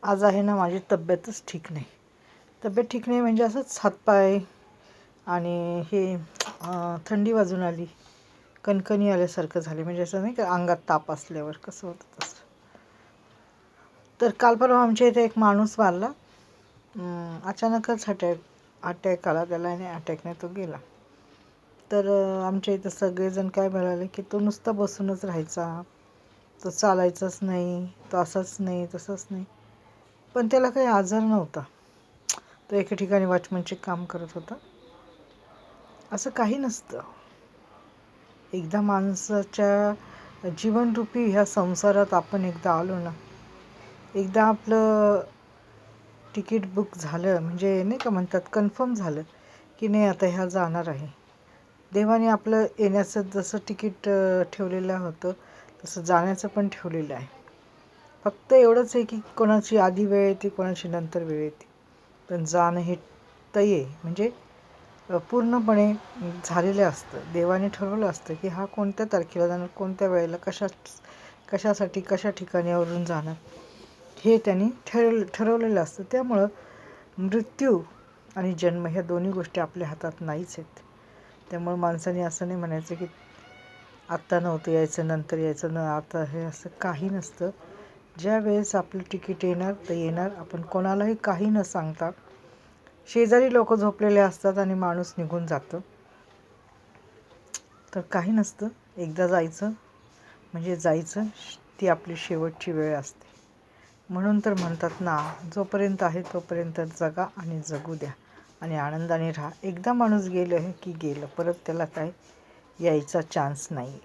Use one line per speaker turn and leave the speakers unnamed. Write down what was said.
आज आहे ना माझी तब्येतच ठीक नाही. तब्येत ठीक नाही म्हणजे असंच हातपाय आणि हे थंडी वाजून आली, कणकणी आल्यासारखं झाले, म्हणजे असं नाही का अंगात ताप असल्यावर कसं होतं तसं. तर काल परवा आमच्या इथे एक माणूस वारला. अचानकच अटॅक आला त्याला आणि अटॅकने तो गेला. तर आमच्या इथं सगळेजण काय म्हणाले की तो नुसता बसूनच राहायचा, तो चालायचाच नाही, तो असाच नाही तसंच नाही. पण त्याला काही आजार नव्हता. तो एका ठिकाणी वॉचमनचे काम करत होता. असं काही नसतं. एकदा माणसाच्या जीवनरूपी ह्या संसारात आपण एकदा आलो ना, एकदा आपलं तिकीट बुक झालं म्हणजे नाही का म्हणतात कन्फर्म झालं की नाही आता ह्या जाणार आहे. देवाने आपलं येण्याचं जसं तिकीट ठेवलेलं होतं तसं जाण्याचं पण ठेवलेलं आहे. फक्त एवढंच आहे की कोणाची आधी वेळ येते, कोणाची नंतर वेळ येते. पण जाणं हे तय म्हणजे पूर्णपणे झालेलं असतं. देवाने ठरवलं असतं की हा कोणत्या तारखेला जाणार, कोणत्या वेळेला, कशासाठी, कशा ठिकाणावरून जाणार, हे त्यांनी ठरवलेलं असतं. त्यामुळं मृत्यू आणि जन्म ह्या दोन्ही गोष्टी आपल्या हातात नाहीच आहेत. त्यामुळं माणसाने असं नाही म्हणायचं की आत्ता नव्हतं यायचं, नंतर यायचं न, आता हे असं काही नसतं. ज्या वेळेस आपलं तिकीट येणार तर येणार. आपण कोणालाही काही न सांगता शेजारी लोक झोपलेले असतात आणि माणूस निघून जातं. तर काही नसतं. एकदा जायचं म्हणजे जायचं. ती आपली शेवटची वेळ असते. म्हणून तर म्हणतात ना, जोपर्यंत आहे तोपर्यंत जगा आणि जगू द्या आणि आनंदाने राहा. एकदा माणूस गेलं की गेलं, परत त्याला काय यायचा चान्स नाही.